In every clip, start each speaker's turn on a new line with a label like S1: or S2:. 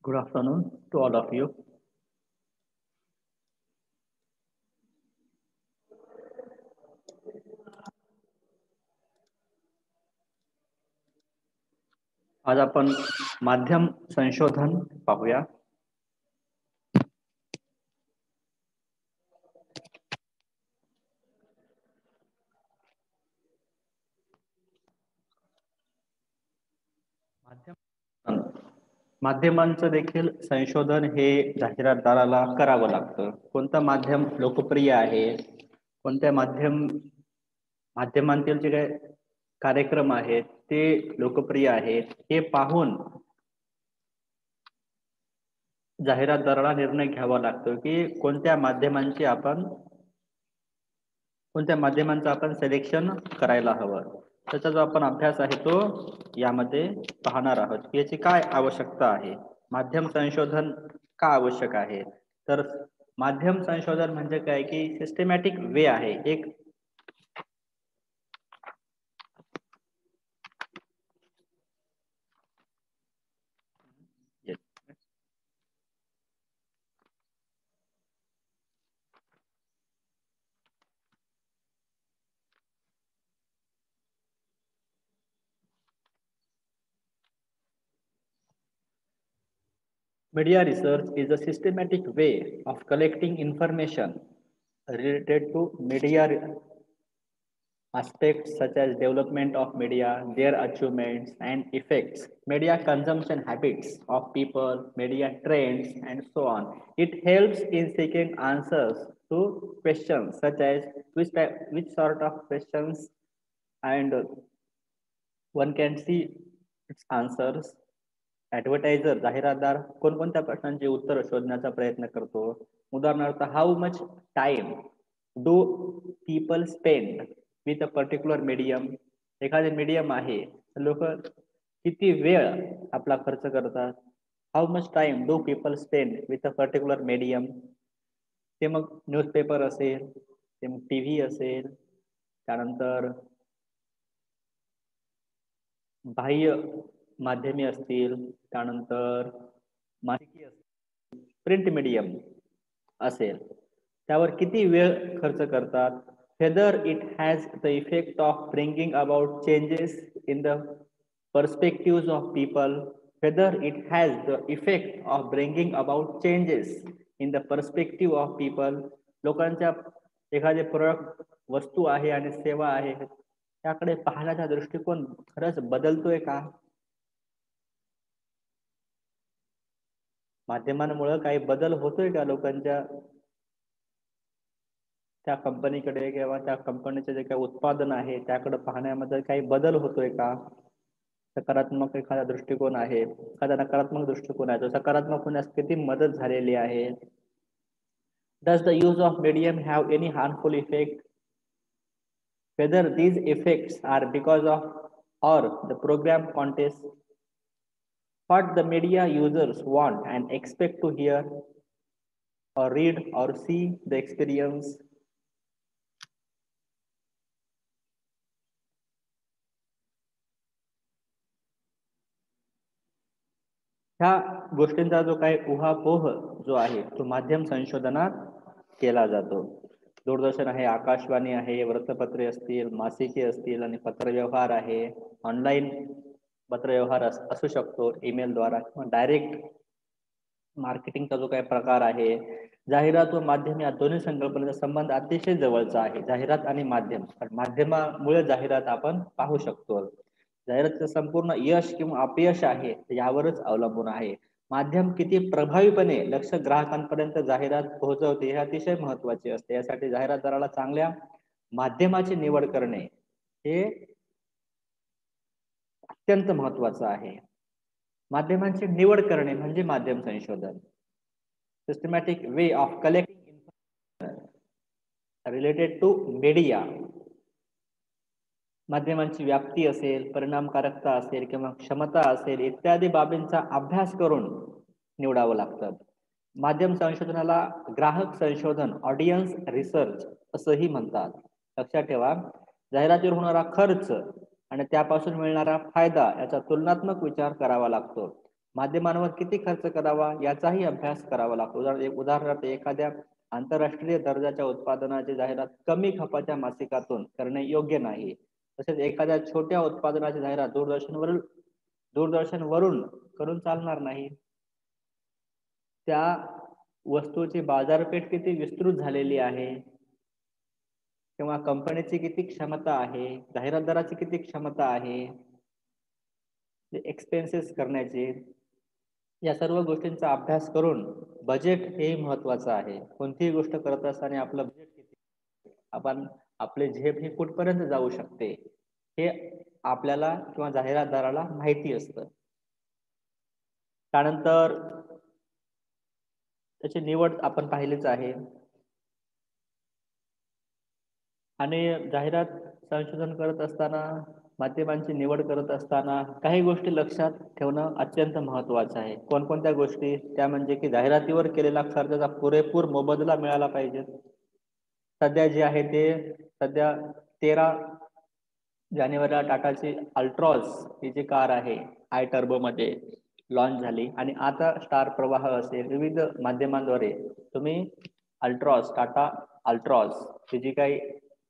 S1: Good afternoon to all of you. आज आपण माध्यम संशोधन पाहूया. माध्यमांचं देखील संशोधन हे जाहिरातदाराला करावं लागतं. कोणतं माध्यम लोकप्रिय आहे, कोणत्या माध्यमांतील जे काही कार्यक्रम आहेत ते लोकप्रिय आहेत हे पाहून जाहिरातदाराला निर्णय घ्यावा लागतो की कोणत्या माध्यमांचं आपण सिलेक्शन करायला हवं. त्याचा जो आपण अभ्यास आहे तो यामध्ये पाहणार आहोत की याची काय आवश्यकता आहे. माध्यम संशोधन का आवश्यक आहे, तर माध्यम संशोधन म्हणजे काय की सिस्टमॅटिक वे आहे. एक media research is a systematic way of collecting information related to media aspects such as development of media, their achievements and effects, media consumption habits of people, media trends, and so on. It helps in seeking answers to questions such as which sort of questions, and one can see its answers. ऍडव्हर्टायझर जाहिरातदार कोणकोणत्या प्रश्नांची उत्तर शोधण्याचा प्रयत्न करतो. उदाहरणार्थ, how much time do people spend with a particular medium. एखादे medium आहे तर लोक किती वेळ आपला खर्च करतात. How much time do people spend with a particular medium. ते मग न्यूजपेपर असेल, ते मग टी व्ही असेल, त्यानंतर बाह्य माध्यमे असतील, त्यानंतर माहिती असतील, प्रिंट मीडियम असेल, त्यावर किती वेळ खर्च करतात. whether it has the effect of bringing about changes in the perspectives of people, whether it has the effect of bringing about changes in the perspective of people. लोकांच्या एखादे प्रोडक्ट वस्तू आहे आणि सेवा आहे त्याकडे पाहण्याचा दृष्टिकोन खरंच बदलतोय का. माध्यमांमुळे काही बदल होतोय का लोकांच्या त्या कंपनीकडे किंवा त्या कंपनीचे जे काही उत्पादन आहे त्याकडे पाहण्यामध्ये काही बदल होतोय का. सकारात्मक एखादा दृष्टिकोन आहे, एखादा नकारात्मक दृष्टिकोन आहे, तो सकारात्मक होण्यास किती मदत झालेली आहे. Does the use of medium have any harmful effect, whether these effects are because of or the program context, what the media users want and expect to hear or read or see the experience. ह्या गोष्टींचा जो काही उहापोह जो आहे तो माध्यम संशोधनात केला जातो. दूरदर्शन आहे, आकाशवाणी आहे, वृत्तपत्रे असतील, मासिके असतील आणि पत्रव्यवहार आहे. ऑनलाईन पत्रव्यवहार असू शकतो, ईमेल द्वारा किंवा डायरेक्ट मार्केटिंगचा जो काही प्रकार आहे. जाहिरात व माध्यम या दोन्ही संकल्पनेचा संबंध अतिशय जवळचा आहे. जाहिरात आणि माध्यम, माध्यमामुळे जाहिरात आपण पाहू शकतो. जाहिरातीचं संपूर्ण यश किंवा अपयश आहे यावरच अवलंबून आहे. माध्यम किती प्रभावीपणे लक्ष ग्राहकांपर्यंत जाहिरात पोहोचवते हे अतिशय महत्वाचे असते. यासाठी जाहिरातदाराला चांगल्या माध्यमाची निवड करणे हे अत्यंत महत्वाचं आहे. माध्यमांची निवड करणे म्हणजे माध्यम संशोधन. Systematic way of collecting information related to media. माध्यमांची व्याप्ती असेल, परिणामकारकता असेल किंवा क्षमता असेल इत्यादी बाबींचा अभ्यास करून निवडावं लागतं. माध्यम संशोधनाला ग्राहक संशोधन, ऑडियन्स रिसर्च असंही म्हणतात. लक्षात ठेवा, जाहिरातीवर होणारा खर्च आणि त्यापासून मिळणारा फायदा याचा तुलनात्मक विचार करावा लागतो. माध्यमांवर किती खर्च करावा याचाही अभ्यास करावा लागतो. उदाहरणार्थ एखाद्या आंतरराष्ट्रीय दर्जाच्या उत्पादनाची जाहिरात कमी खपाच्या मासिकातून करणे योग्य नाही. तसेच एखाद्या छोट्या उत्पादनाची जाहिरात दूरदर्शनवरून करून चालणार नाही. त्या वस्तूची बाजारपेठ किती विस्तृत झालेली आहे किंवा कंपनीची किती क्षमता आहे, जाहिरातदाराची किती क्षमता आहे, एक्सपेन्सेस करण्याचे, या सर्व गोष्टींचा अभ्यास करून बजेट हे महत्वाचं आहे. कोणतीही गोष्ट करत असताना आपलं बजेट किती, आपण आपले झेप हे कुठपर्यंत जाऊ शकते हे आपल्याला किंवा जाहिरातदाराला माहिती असतं. त्यानंतर त्याची निवड आपण पाहिलीच आहे. आणि जाहिरात संशोधन करत असताना, माध्यमांची निवड करत असताना काही गोष्टी लक्षात ठेवणं अत्यंत महत्त्वाचं आहे. कोणकोणत्या गोष्टी? त्या म्हणजे की जाहिरातीवर केलेला खर्चाचा पुरेपूर मोबदला मिळाला पाहिजे. सध्या जे आहे ते सध्या 13 जानेवारीला टाटाची अल्ट्रॉज ही जी कार आहे आय टर्बो मध्ये लॉन्च झाली आणि आता स्टार प्रवाह असेल विविध माध्यमांद्वारे तुम्ही टाटा अल्ट्रॉज ही जी काही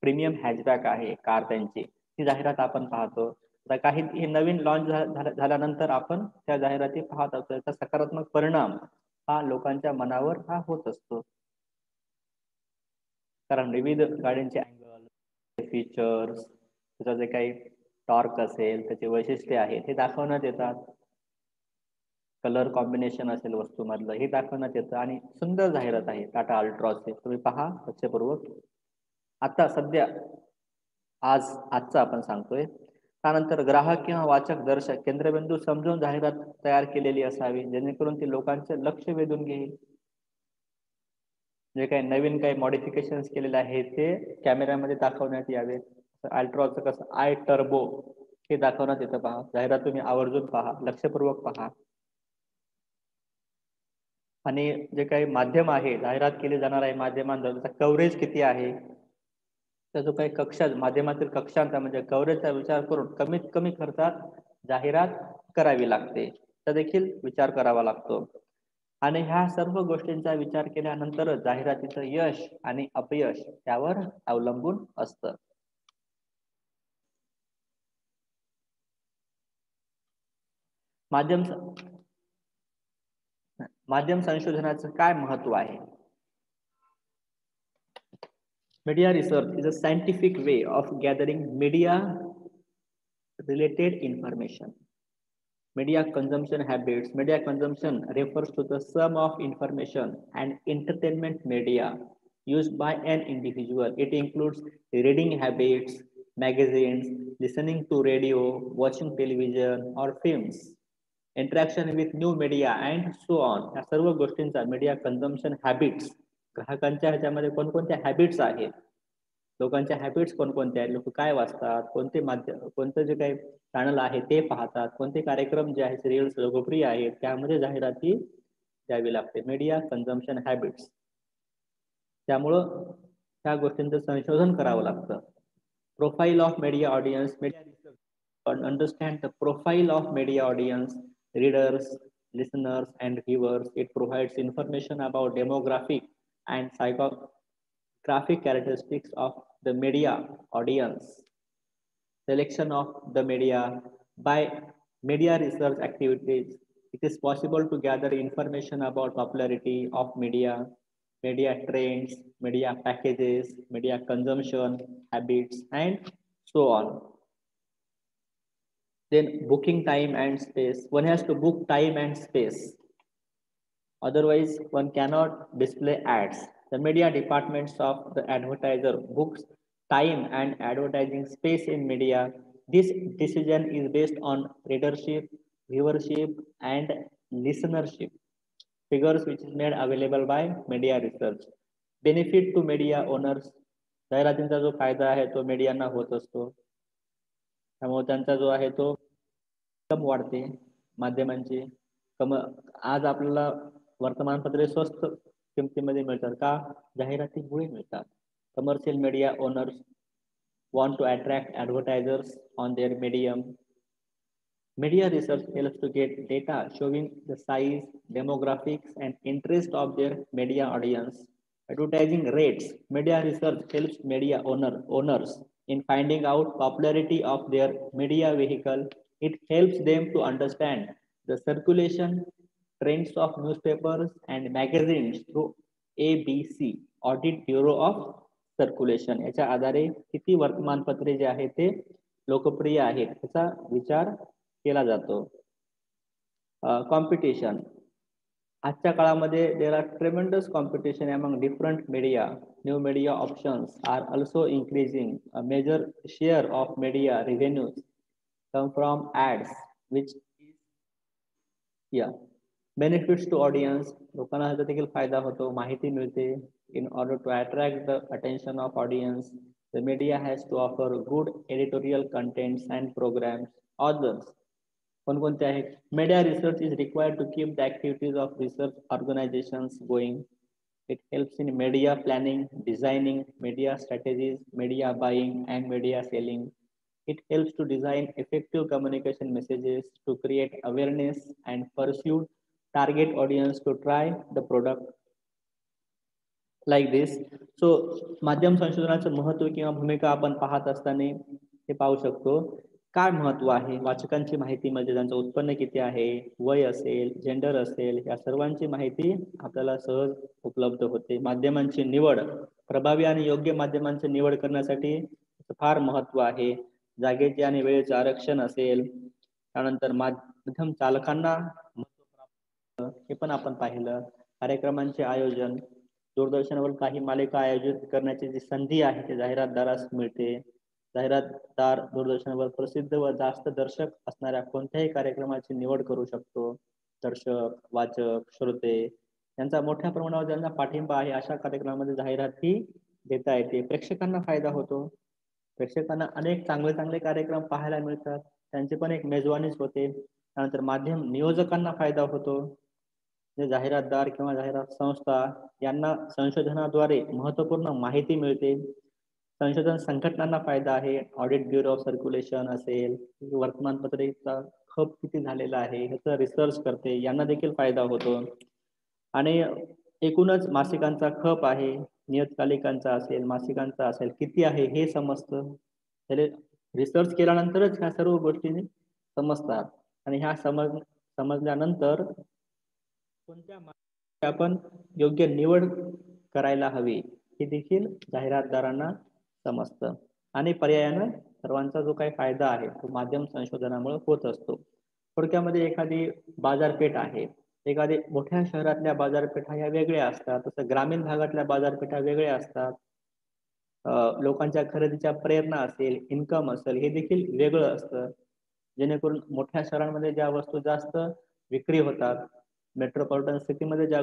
S1: प्रीमियम हॅचबॅक आहे कार त्यांची, ती जाहिरात आपण पाहतो. आता काही हे नवीन लॉन्च झाल्यानंतर आपण त्या जाहिराती पाहत असतो. त्याचा सकारात्मक परिणाम हा लोकांच्या मनावर हा होत असतो. कारण विविध गाड्यांचे अँगल, फीचर्स, त्याचं जे काही टॉर्क असेल, त्याचे वैशिष्ट्ये आहेत हे दाखवण्यात येतात. कलर कॉम्बिनेशन असेल वस्तूमधलं हे दाखवण्यात येतं आणि सुंदर जाहिरात आहे टाटा अल्ट्रॉजचे. तुम्ही पहा लक्षपूर्वक. आता सध्या आजचा आपण सांगतोय. त्यानंतर ग्राहक किंवा वाचक दर्शक केंद्रबिंदू समजून जाहिरात तयार केलेली असावी, जेणेकरून ती लोकांचे लक्ष वेधून घेईल. जे काही नवीन काही मॉडिफिकेशन केलेले आहे ते कॅमेऱ्यामध्ये दाखवण्यात यावे. अल्ट्रॉचं कसं आय टर्बो हे दाखवण्यात येतं. पहा जाहिरात तुम्ही आवर्जून पहा, लक्षपूर्वक पहा. आणि जे काही माध्यम आहे, जाहिरात केली जाणार आहे माध्यमांद्वारे, त्याचा कव्हरेज किती आहे, त्या जो काही कक्षा माध्यमातील कक्षांचा म्हणजे कव्हरेजचा विचार करून कमीत कमी खर्चात जाहिरात करावी लागते, तर देखील विचार करावा लागतो. आणि ह्या सर्व गोष्टींचा विचार केल्यानंतर जाहिरातीचं यश आणि अपयश त्यावर अवलंबून असतं. माध्यम माध्यम संशोधनाचं काय महत्व आहे? Media research is a scientific way of gathering media related information. Media consumption habits. Media consumption refers to the sum of information and entertainment media used by an individual. It includes reading habits, magazines, listening to radio, watching television or films, interaction with new media and so on. या सर्व गोष्टींचा media consumption habits, ग्राहकांच्या ह्याच्यामध्ये कोणकोणत्या habits आहेत, लोकांच्या habits कोणकोणत्या आहेत, लोक काय वाचतात, कोणते माध्यम, कोणतं जे काही चॅनल आहे ते पाहतात, कोणते कार्यक्रम जे आहेत सिरियल्स लोकप्रिय आहेत त्यामध्ये जाहिराती द्यावी लागते. मीडिया कन्झम्पशन हॅबिट्स, त्यामुळं त्या गोष्टींचं संशोधन करावं लागतं. Profile of media audience. Media research understand the profile of media audience, readers, listeners and viewers. It provides information about demographic and psychographic characteristics of the media audience. Selection of the media. By media research activities, it is possible to gather information about popularity of media, media trends, media packages, media consumption habits, and so on. Then booking time and space. One has to book time and space. Otherwise, one cannot display ads. The media departments of the advertiser books time and advertising space in media. This decision is based on readership, viewership, and listenership. Figures which is made available by media research. Benefit to media owners. जाहिरातींचा जो फायदा आहे तो मीडियांना होत असतो. त्यामुळे त्यांचा जो आहे तो कम वाढते. माध्यमांची आज आपल्याला वर्तमानपत्रे स्वस्त किमतीमध्ये मिळतात का? जाहिरातीमुळे मिळतात. Commercial media owners want to attract advertisers on their medium. Media research helps to get data showing the size, demographics, and interest of their media audience. Advertising rates. Media research helps owners in finding out popularity of their media vehicle. It helps them to understand the circulation trends of newspapers and magazines through ABC, Audit Bureau of Circulation. याच्या आधारे किती वर्तमानपत्रे जे आहेत ते लोकप्रिय आहेत याचा विचार केला जातो. कॉम्पिटिशन. आजच्या काळामध्ये there are tremendous competition among different media. New media options are also increasing. A major share of media revenues come from ads, which is yeah benefits to audience. लोकांना ह्याचा देखील फायदा होतो, माहिती मिळते. In order to attract the attention of audience, the media has to offer good editorial contents and programs. Authors कोणकोणते आहेत? Media research is required to keep the activities of research organizations going. It helps in media planning, designing, media strategies, media buying, and media selling. It helps to design effective communication messages to create awareness and pursue target audience to try the product like this. So माध्यम संशोधनाचं महत्व किंवा भूमिका आपण पाहत असताना हे पाहू शकतो. काय महत्व आहे? वाचकांची माहिती म्हणजे त्यांचं उत्पन्न किती आहे, वय असेल, जेंडर असेल, या सर्वांची माहिती आपल्याला सहज उपलब्ध होते. माध्यमांची निवड. प्रभावी आणि योग्य माध्यमांची निवड करण्यासाठी फार महत्व आहे. जागेचे आणि वेळेचे आरक्षण असेल, त्यानंतर माध्यम चालकांना हे पण आपण पाहिलं. कार्यक्रमांचे आयोजन. दूरदर्शनवर काही मालिका आयोजित करण्याची जी संधी आहे ती जाहिरातदारास मिळते. जाहिरातदार दूरदर्शनवर प्रसिद्ध व जास्त दर्शक असणाऱ्या कोणत्याही कार्यक्रमाची निवड करू शकतो. दर्शक, वाचक, श्रोते यांचा मोठ्या प्रमाणावर ज्यांना पाठिंबा आहे अशा कार्यक्रमामध्ये जाहिरात ही देता येते. प्रेक्षकांना फायदा होतो. प्रेक्षकांना अनेक चांगले चांगले कार्यक्रम पाहायला मिळतात, त्यांची पण एक मेजवानीच होते. त्यानंतर माध्यम नियोजकांना फायदा होतो. जे जाहिरातदार किंवा जाहिरात संस्था यांना संशोधनाद्वारे महत्वपूर्ण माहिती मिळते. संशोधन संघटनांना फायदा आहे. ऑडिट ब्युरो ऑफ सर्क्युलेशन असेल, वर्तमानपत्रेचा खप किती झालेला आहे ह्याचा रिसर्च करते, यांना देखील फायदा होतो. आणि एकूणच मासिकांचा खप आहे, नियतकालिकांचा असेल, मासिकांचा असेल, किती आहे हे समजतं. त्याला रिसर्च केल्यानंतरच ह्या सर्व गोष्टी समजतात. आणि ह्या समजल्यानंतर कोणत्या माहिती आपण योग्य निवड करायला हवी हे देखील जाहिरातदारांना समजतं. आणि पर्यायानं सर्वांचा जो काही फायदा आहे तो माध्यम संशोधनामुळे होत असतो. थोडक्यामध्ये एखादी बाजारपेठ आहे, एखादी मोठ्या शहरातल्या बाजारपेठा ह्या वेगळ्या असतात, तसं ग्रामीण भागातल्या बाजारपेठा वेगळ्या असतात. लोकांच्या खरेदीच्या प्रेरणा असेल, इन्कम असेल, हे देखील वेगळं असतं. जेणेकरून मोठ्या शहरांमध्ये ज्या वस्तू जास्त विक्री होतात, मेट्रोपॉलिटन सिटीमध्ये ज्या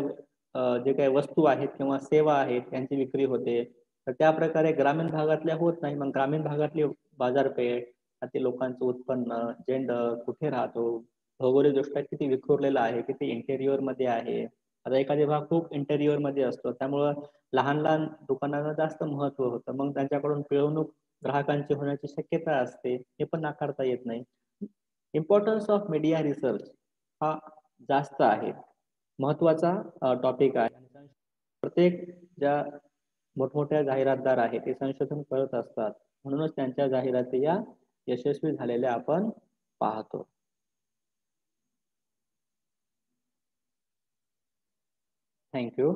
S1: जे काही वस्तू आहेत किंवा सेवा आहेत त्यांची विक्री होते, तर त्या प्रकारे ग्रामीण भागातल्या होत नाही. मग ग्रामीण भागातली बाजारपेठ, ते लोकांचं उत्पन्न, जेंडर, कुठे राहतो, भौगोलिकदृष्ट्या किती विखुरलेला आहे, किती इंटेरियर मध्ये आहे. आता एखादी भाग खूप इंटेरियर मध्ये असतो, त्यामुळं लहान लहान दुकानांना जास्त महत्व होतं. मग त्यांच्याकडून पिळवणूक ग्राहकांची होण्याची शक्यता असते, हे पण नाकारता येत नाही. इम्पॉर्टन्स ऑफ मीडिया रिसर्च हा जास्त आहे, महत्वाचा टॉपिक आहे. प्रत्येक ज्या मोठमोठ्या जाहिरातदार आहेत ते संशोधन करत असतात, म्हणूनच त्यांच्या जाहिराती या यशस्वी झालेल्या आपण पाहतो. थँक्यू.